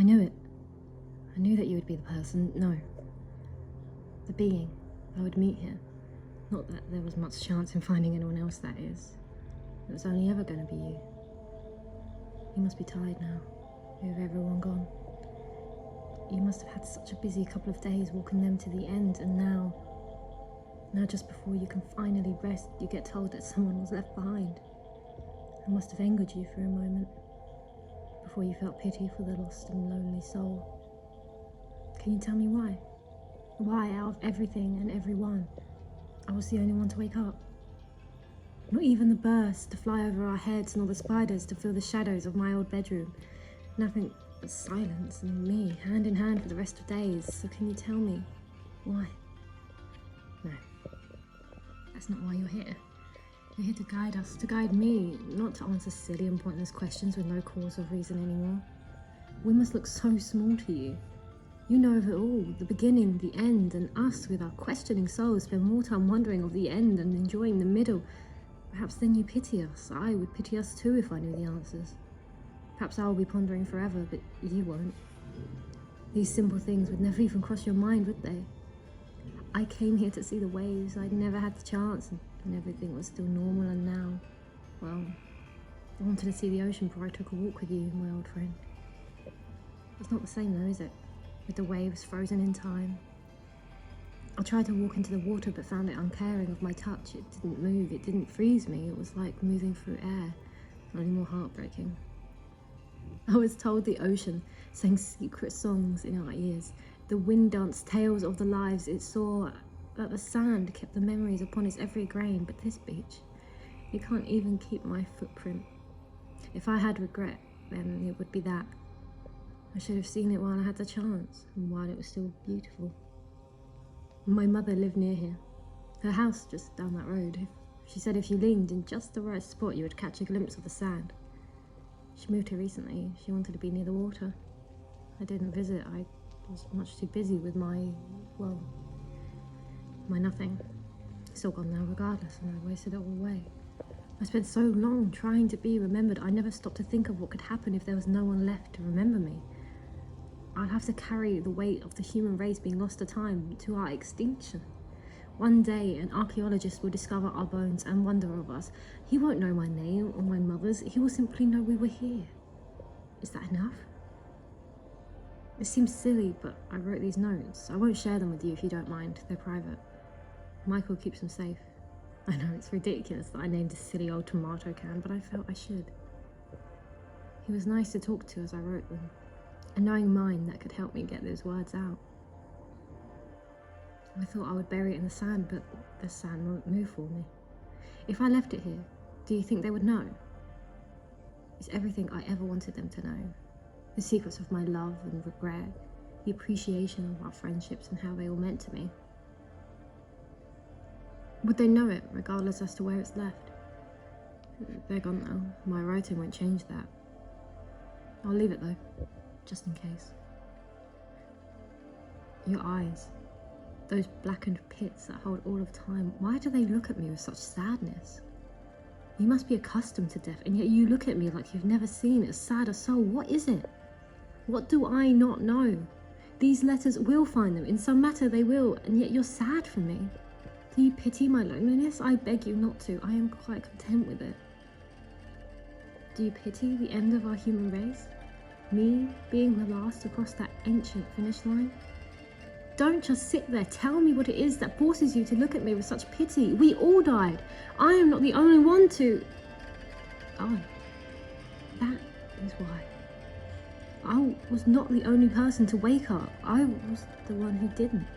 I knew it. I knew that you would be the person, no, the being I would meet here. Not that there was much chance in finding anyone else, that is. It was only ever going to be you. You must be tired now, with everyone gone. You must have had such a busy couple of days walking them to the end, and now just before you can finally rest, you get told that someone was left behind. It must have angered you for a moment, before you felt pity for the lost and lonely soul. Can you tell me why? Why, out of everything and everyone, I was the only one to wake up? Not even the birds to fly over our heads, nor the spiders to fill the shadows of my old bedroom. Nothing but silence and me, hand in hand for the rest of days. So can you tell me why? No, that's not why you're here. You're here to guide us, to guide me, not to answer silly and pointless questions with no cause or reason anymore. We must look so small to you. You know of it all, the beginning, the end, and us with our questioning souls spend more time wondering of the end and enjoying the middle. Perhaps then you pity us. I would pity us too if I knew the answers. Perhaps I will be pondering forever, but you won't. These simple things would never even cross your mind, would they? I came here to see the waves. I'd never had the chance, and everything was still normal, and now, well, I wanted to see the ocean before I took a walk with you, my old friend. It's not the same though, is it? With the waves frozen in time. I tried to walk into the water but found it uncaring of my touch. It didn't move, it didn't freeze me. It was like moving through air, only more heartbreaking. I was told the ocean sang secret songs in our ears. The wind danced tales of the lives it saw, that the sand kept the memories upon its every grain. But this beach, it can't even keep my footprint. If I had regret, then it would be that. I should have seen it while I had the chance, and while it was still beautiful. My mother lived near here. Her house just down that road. She said if you leaned in just the right spot, you would catch a glimpse of the sand. She moved here recently. She wanted to be near the water. I didn't visit. I was much too busy with my nothing. It's all gone now regardless, and I wasted it all away. I spent so long trying to be remembered, I never stopped to think of what could happen if there was no one left to remember me. I'll have to carry the weight of the human race being lost to time, to our extinction. One day, an archaeologist will discover our bones and wonder of us. He won't know my name or my mother's. He will simply know we were here. Is that enough? It seems silly, but I wrote these notes. I won't share them with you if you don't mind. They're private. Michael keeps them safe. I know it's ridiculous that I named a silly old tomato can, but I felt I should. He was nice to talk to as I wrote them. A knowing mind that could help me get those words out. I thought I would bury it in the sand, but the sand won't move for me. If I left it here, do you think they would know? It's everything I ever wanted them to know. The secrets of my love and regret, the appreciation of our friendships and how they all meant to me. Would they know it, regardless as to where it's left? They're gone now. My writing won't change that. I'll leave it though, just in case. Your eyes, those blackened pits that hold all of time, why do they look at me with such sadness? You must be accustomed to death, and yet you look at me like you've never seen a sadder soul. What is it? What do I not know? These letters will find them. In some matter they will, and yet you're sad for me. Do you pity my loneliness? I beg you not to. I am quite content with it. Do you pity the end of our human race? Me being the last to cross that ancient finish line? Don't just sit there. Tell me what it is that forces you to look at me with such pity. We all died. I am not the only one to... Oh, that is why. I was not the only person to wake up. I was the one who didn't.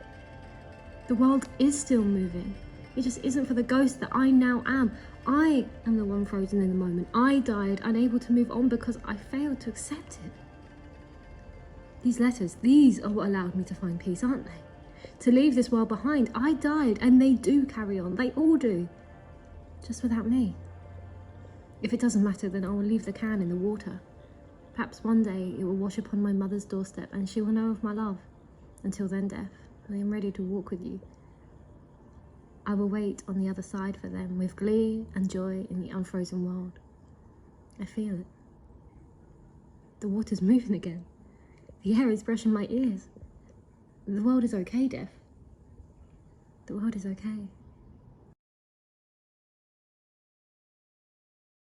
The world is still moving. It just isn't for the ghost that I now am. I am the one frozen in the moment. I died, unable to move on because I failed to accept it. These letters, these are what allowed me to find peace, aren't they? To leave this world behind. I died, and they do carry on. They all do. Just without me. If it doesn't matter, then I will leave the can in the water. Perhaps one day it will wash upon my mother's doorstep, and she will know of my love. Until then, death, I am ready to walk with you. I will wait on the other side for them with glee and joy in the unfrozen world. I feel it. The water's moving again. The air is brushing my ears. The world is okay, Dev. The world is okay.